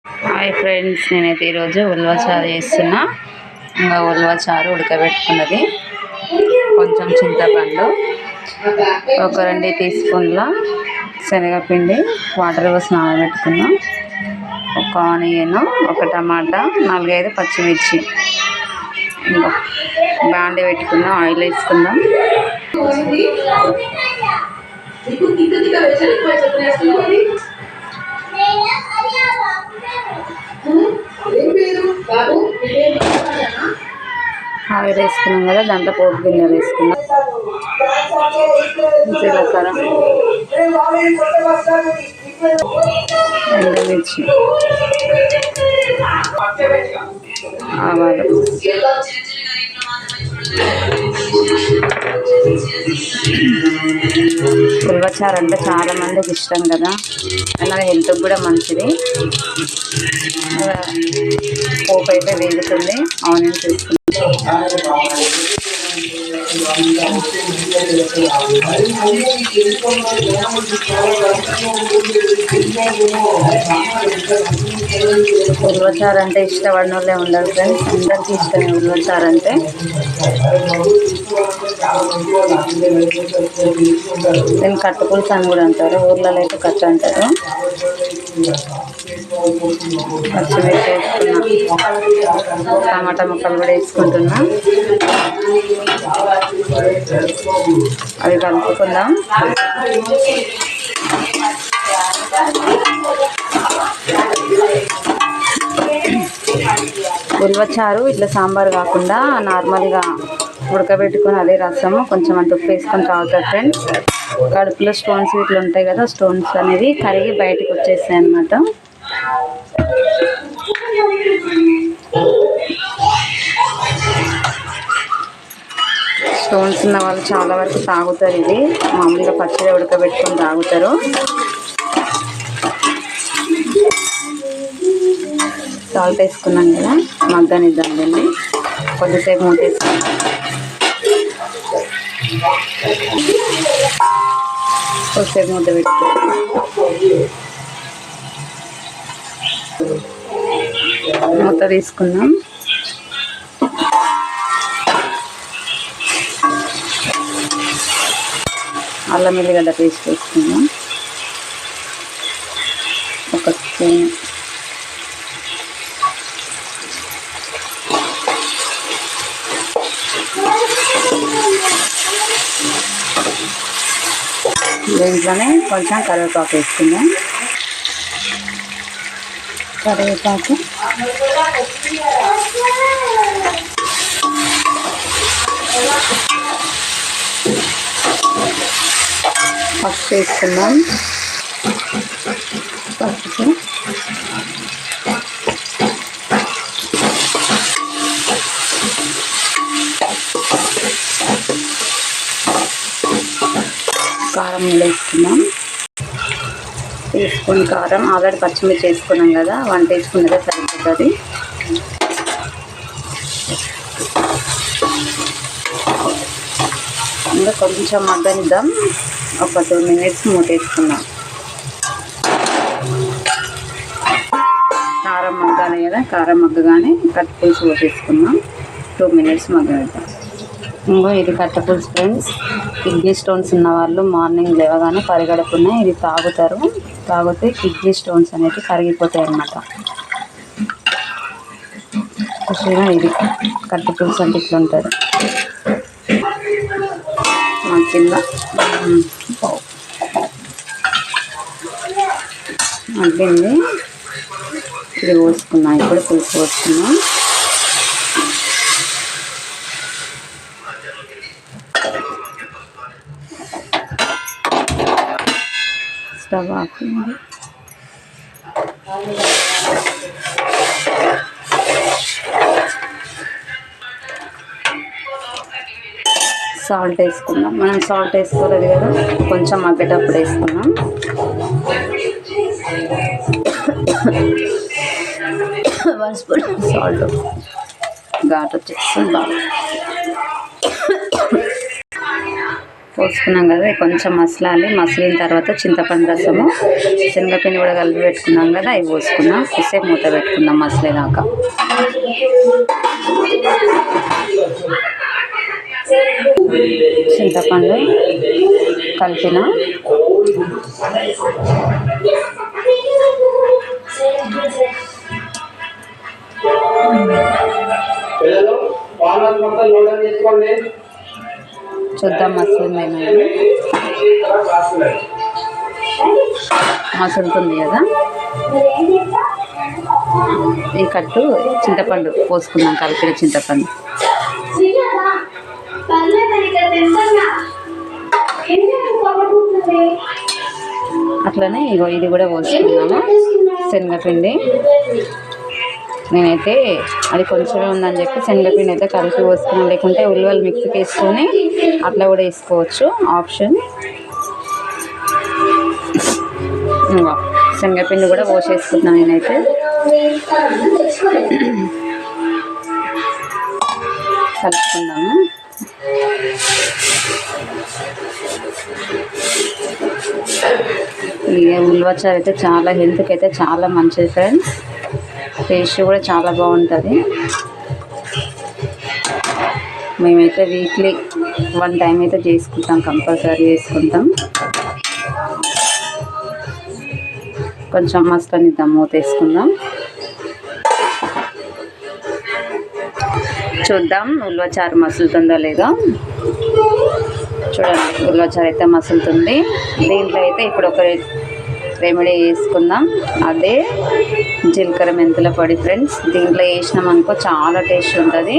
Hi friends, నేనైతే ఈరోజు ఉలవచారు చేస్తున్నా. ఇంకా ఉలవచారు ఉడకబెట్టుకున్నది, కొంచెం చింతపండు, ఒక 2 టీ స్పూన్ల శనగపిండి, వాటర్ పోసి నానబెట్టుకున్నాం, ఒక ఆనియన్, ఒక టమాటా, 4-5 పచ్చిమిర్చి. ఇంకా బాండి పెట్టుకున్నాం, ఆయిల్ వేసుకుందాం. ఆయిల్ వేసుకున్నాం కదా, దాంట్లో పోపు గింజలు వేసుకున్నాం, జీలకర్ర, ఎండుమిర్చి, ఆవాలు, ఉలవచారు అంటే చాలా మందికి ఇష్టం కదా, అలాగే హెల్త్కి కూడా మంచిది. పోపు అయితే వేగుతుంది, ఆనియన్స్ వేసుకుంటాం. ఉలవచారు అంటే ఇష్టపడిన వాళ్ళే ఉండరు ఫ్రెండ్స్, అందరికీ ఇష్టమే ఉలవచారు అంటే. దీన్ని కట్టు పులుసు అని కూడా అంటారు, ఊర్లలో అయితే కట్టు అంటారు. పచ్చిమిర్చి వేసుకున్నా, టమాటా ముక్కలు కూడా వేసుకుంటున్నా, అవి కలుపుకుందాం. ఉలవచారు ఇట్లా సాంబార్ కాకుండా నార్మల్గా ఉడకబెట్టుకొని అదే రసము కొంచెం అంత ఉప్పు వేసుకొని తాగుతారు ఫ్రెండ్స్. కడుపులో స్టోన్స్ ఇట్లా ఉంటాయి కదా, స్టోన్స్ అనేవి కరిగి బయటకు వచ్చేస్తాయి అన్నమాట. స్టోన్స్ ఉన్న వాళ్ళు చాలా వరకు తాగుతారు, ఇది మామూలుగా పచ్చిగా ఉడకబెట్టుకొని తాగుతారు. సాల్ట్ వేసుకున్నాం కదా, మగ్గనిద్దాం దీన్ని, కొద్దిసేపు మూతేసుకున్నాం. కొద్దిసేపు మూత పెట్టుకున్నాం, మూత తీసుకున్నాం. అల్లం ఎల్లిగడ్డ పేస్ట్ వేసుకుందాం, ఒక స్పూన్. దీంట్లోనే కొంచెం కరివేపాకు వేసుకుందాం. కరివేపాకు, పసుపు వేసుకుందాం. పసుపు, కారం వేసుకున్నాం, తీసుకుని కారం. ఆల్రెడీ పచ్చిమిర్చి వేసుకున్నాం కదా, 1 టీ స్పూన్ అయితే సరిపోతుంది. ఇంకా కొంచెం మగ్గనిద్దాం, ఒక 2 మినిట్స్ మూతేసుకుందాం. కారం మగ్గాలి కదా, కారం మగ్గగానే కట్టు పులుసు పోసేసుకుందాం, 2 మినిట్స్ మగ్గనిద్దాం. ఇంకో ఇది కట్టు పులుసు ఫ్రెండ్స్. కిడ్నీ స్టోన్స్ ఉన్న వాళ్ళు మార్నింగ్ లేవగానే పరిగడుపునే ఇది తాగుతారు. తాగితే కిడ్నీ స్టోన్స్ అనేవి కరిగిపోతాయి అన్నమాట. చూసినా, ఇది కట్టు పులుసు అంటే ఇట్లా ఉంటుంది. కింద మగ్గింది, ఇది పోసుకున్నాం. ఇప్పుడు పులుసు పోసుకున్నాం. Stove off. సాల్ట్ వేసుకుందాం. మనం సాల్ట్ వేసుకోలేదు కదా, కొంచెం మగ్గేటప్పుడు వేసుకున్నాం. 1 స్పూన్ సాల్ట్, ఘాటు వచ్చేస్తుంది బాగా. పోసుకున్నాం కదా, కొంచెం మసలాలి. మసిలిన తర్వాత చింతపండు రసము, శనగపిండి కూడా కలిపి పెట్టుకున్నాం కదా, అవి పోసుకున్నాం. కొద్దిసేపు మూత పెట్టుకుందాం మసలేదాకా. చింతపండు కలిపిన చూద్దాం మసలిందేమో. మసులుతుంది కదా. ఈ కట్టు చింతపండు పోసుకుందాం, కలిపిన చింతపండు. అట్లనే ఇగో ఇది కూడా పోసుకున్నాము శనగపిండి. నేనైతే అది కొంచెమే ఉందని చెప్పి శనగపిండి అయితే కలిపి పోసుకున్నాను. లేకుంటే ఉల్లిగడ్డలు మిక్సీకి వేసుకొని అట్లా కూడా వేసుకోవచ్చు, ఆప్షన్. శనగపిండి కూడా పోసేసుకున్నాను నేనైతే. కలుపుకుందాము. ఉల్లివచారు అయితే చాలా హెల్త్కి అయితే చాలా మంచిది ఫ్రెండ్స్. టేస్ట్ కూడా చాలా బాగుంటుంది. మేమైతే వీక్లీ 1 టైం అయితే చేసుకుంటాం, కంపల్సరీ చేసుకుంటాం. కొంచెం మసలనిద్దాం, మూత వేసుకుందాం. చూద్దాం ఉల్లివచారు మసులుతుందో లేదో. చూడండి, ఉల్లివచారు అయితే మసులుతుంది. దీంట్లో అయితే ఇప్పుడు ఒక రెమెడీ వేసుకుందాం, అదే జీలకర్ర మెంతుల పొడి ఫ్రెండ్స్. దీంట్లో వేసినాం అనుకో చాలా టేస్ట్ ఉంటుంది.